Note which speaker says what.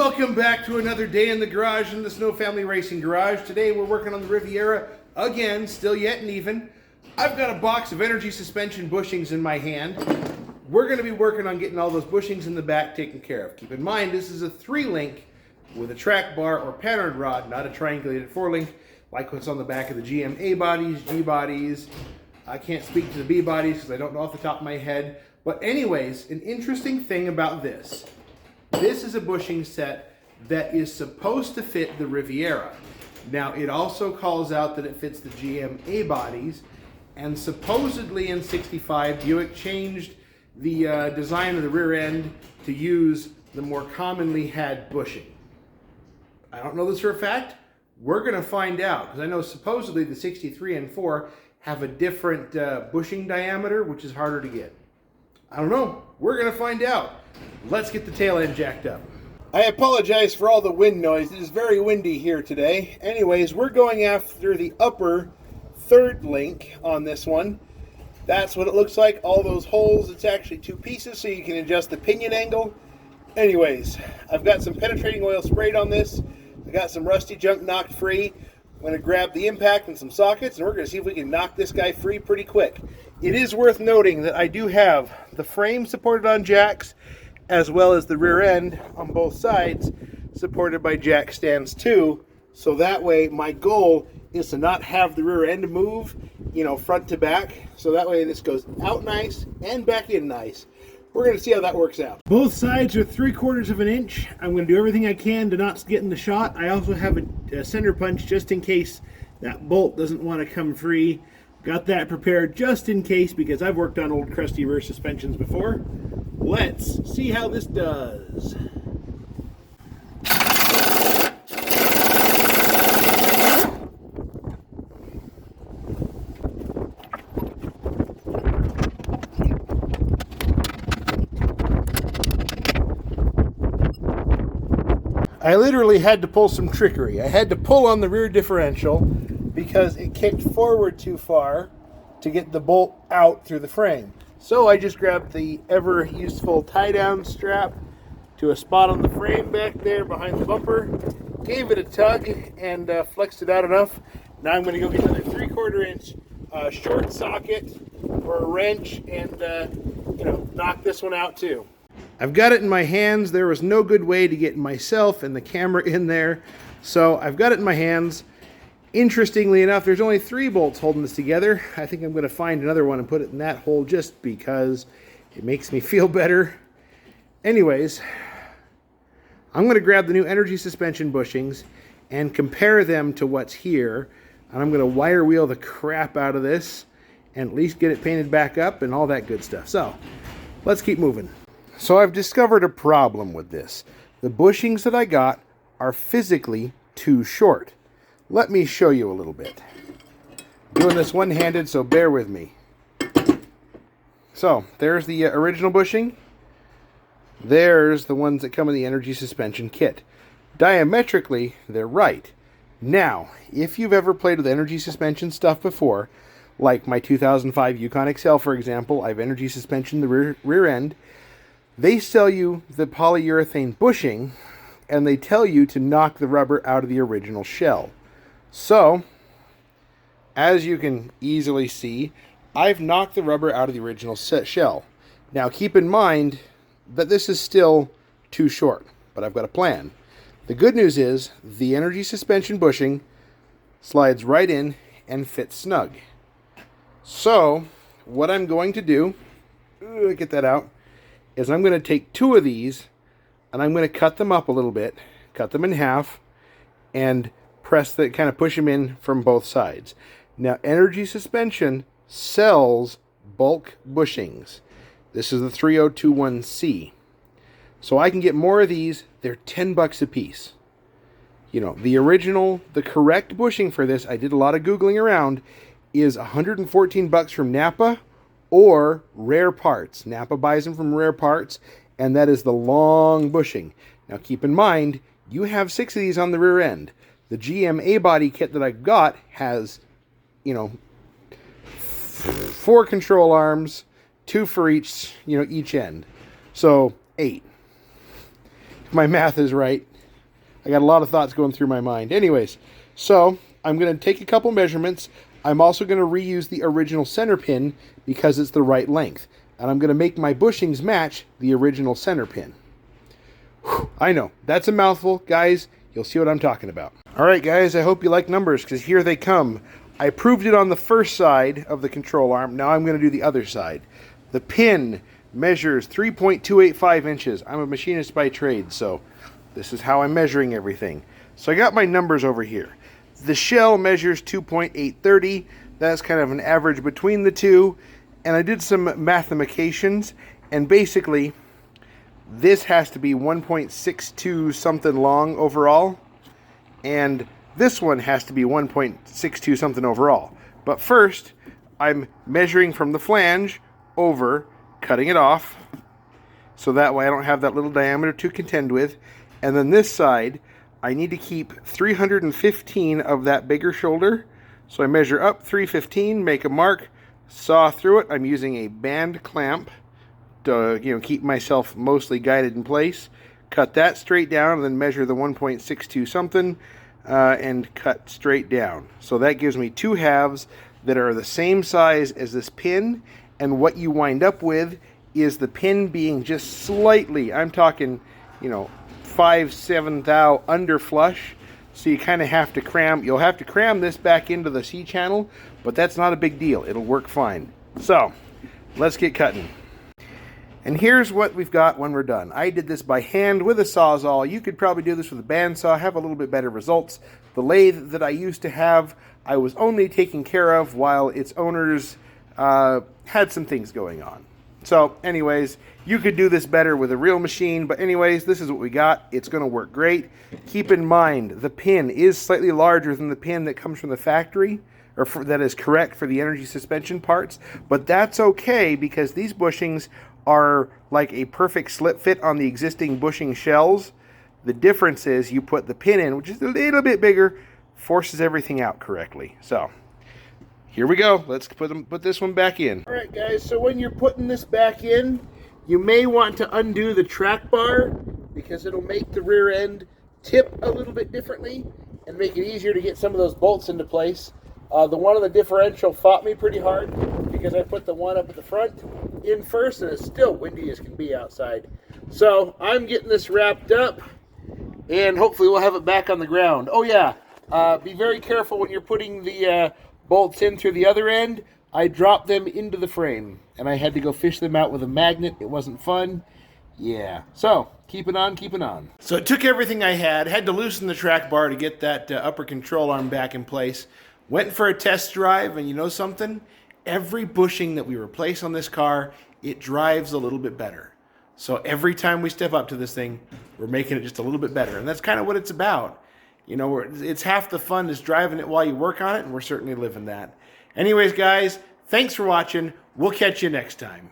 Speaker 1: Welcome back to another day in the garage in the Snow Family Racing Garage. Today we're working on the Riviera again, still yet and even. I've got a box of energy suspension bushings in my hand. We're going to be working on getting all those bushings in the back taken care of. Keep in mind this is a 3-link with a track bar or patterned rod, not a triangulated 4-link like what's on the back of the GM A bodies, G bodies. I can't speak to the B bodies because I don't know off the top of my head. But anyways, an interesting thing about this. This is a bushing set that is supposed to fit the Riviera. Now, it also calls out that it fits the GM A bodies, and supposedly in '65, Buick changed the design of the rear end to use the more commonly had bushing. I don't know this for a fact. We're going to find out, because I know supposedly the 63 and 4 have a different bushing diameter, which is harder to get. I don't know. We're going to find out. Let's get the tail end jacked up. I apologize for all the wind noise. It is very windy here today. Anyways, we're going after the upper 3rd link on this one. That's what it looks like. All those holes, it's actually 2 pieces so you can adjust the pinion angle. Anyways, I've got some penetrating oil sprayed on this. I got some rusty junk knocked free. I'm going to grab the impact and some sockets, and we're going to see if we can knock this guy free pretty quick. It is worth noting that I do have the frame supported on jacks, as well as the rear end on both sides supported by jack stands too. So that way my goal is to not have the rear end move, front to back. So that way this goes out nice and back in nice. We're going to see how that works out. Both sides are 3/4 of an inch. I'm going to do everything I can to not get in the shot. I also have a center punch just in case that bolt doesn't want to come free. Got that prepared just in case because I've worked on old crusty rear suspensions before. Let's see how this does. I literally had to pull some trickery. I had to pull on the rear differential because it kicked forward too far to get the bolt out through the frame. So I just grabbed the ever useful tie-down strap to a spot on the frame back there behind the bumper, gave it a tug, and flexed it out enough. Now I'm going to go get another 3/4 inch short socket or a wrench and knock this one out too. I've got it in my hands. There was no good way to get myself and the camera in there, so I've got it in my hands. Interestingly enough, there's only 3 bolts holding this together. I think I'm going to find another one and put it in that hole just because it makes me feel better. Anyways, I'm going to grab the new energy suspension bushings and compare them to what's here. And I'm going to wire wheel the crap out of this and at least get it painted back up and all that good stuff. So, let's keep moving. So I've discovered a problem with this. The bushings that I got are physically too short. Let me show you a little bit. Doing this one-handed, so bear with me. So, there's the original bushing. There's the ones that come in the energy suspension kit. Diametrically, they're right. Now, if you've ever played with energy suspension stuff before, like my 2005 Yukon XL, for example, I have energy suspension in the rear end. They sell you the polyurethane bushing, and they tell you to knock the rubber out of the original shell. So, as you can easily see, I've knocked the rubber out of the original shell. Now, keep in mind that this is still too short, but I've got a plan. The good news is the energy suspension bushing slides right in and fits snug. So, what I'm going to do, get that out, is I'm going to take 2 of these and I'm going to cut them up a little bit, cut them in half, and press that, kind of push them in from both sides. Now, energy suspension sells bulk bushings. This is the 3021C. So I can get more of these. They're $10 a piece. The original, the correct bushing for this, I did a lot of Googling around, is $114 from NAPA or Rare Parts. NAPA buys them from Rare Parts, and that is the long bushing. Now keep in mind, you have 6 of these on the rear end. The GM A-body kit that I got has, 4 control arms, 2 for each, each end. So 8. If my math is right, I got a lot of thoughts going through my mind. Anyways, so I'm going to take a couple measurements. I'm also going to reuse the original center pin because it's the right length. And I'm going to make my bushings match the original center pin. Whew, I know, that's a mouthful. Guys, you'll see what I'm talking about. All right, guys, I hope you like numbers because here they come. I proved it on the first side of the control arm. Now I'm going to do the other side. The pin measures 3.285 inches. I'm a machinist by trade, so this is how I'm measuring everything. So I got my numbers over here. The shell measures 2.830. That's kind of an average between the two. And I did some mathematications, and basically this has to be 1.62 something long overall, and this one has to be 1.62 something overall. But first, I'm measuring from the flange over, cutting it off, so that way I don't have that little diameter to contend with. And then this side, I need to keep 315 of that bigger shoulder. So I measure up 315, make a mark, saw through it. I'm using a band clamp to keep myself mostly guided in place. Cut that straight down and then measure the 1.62 something and cut straight down. So that gives me two halves that are the same size as this pin, and what you wind up with is the pin being just slightly, I'm talking 5/7 thou under flush. So you kind of have to cram, you'll have to cram this back into the C channel, but that's not a big deal. It'll work fine. So let's get cutting. And here's what we've got when we're done. I did this by hand with a Sawzall. You could probably do this with a bandsaw, have a little bit better results. The lathe that I used to have, I was only taking care of while its owners had some things going on. So anyways, you could do this better with a real machine, but anyways, this is what we got. It's going to work great. Keep in mind, the pin is slightly larger than the pin that comes from the factory, or that is correct for the energy suspension parts, but that's okay because these bushings are like a perfect slip fit on the existing bushing shells. The difference is you put the pin in, which is a little bit bigger, forces everything out correctly. So here we go. Let's put this one back in. All right, guys, so when you're putting this back in, you may want to undo the track bar because it'll make the rear end tip a little bit differently and make it easier to get some of those bolts into place. The one on the differential fought me pretty hard because I put the one up at the front in first, and it's still windy as can be outside. So I'm getting this wrapped up, and hopefully we'll have it back on the ground. Oh yeah, be very careful when you're putting the bolts in through the other end. I dropped them into the frame, and I had to go fish them out with a magnet. It wasn't fun. Yeah, so keeping on, keeping on. So it took everything I had to loosen the track bar to get that upper control arm back in place. Went for a test drive, and you know something? Every bushing that we replace on this car, it drives a little bit better. So every time we step up to this thing, we're making it just a little bit better. And that's kind of what it's about. It's half the fun is driving it while you work on it, and we're certainly living that. Anyways, guys, thanks for watching. We'll catch you next time.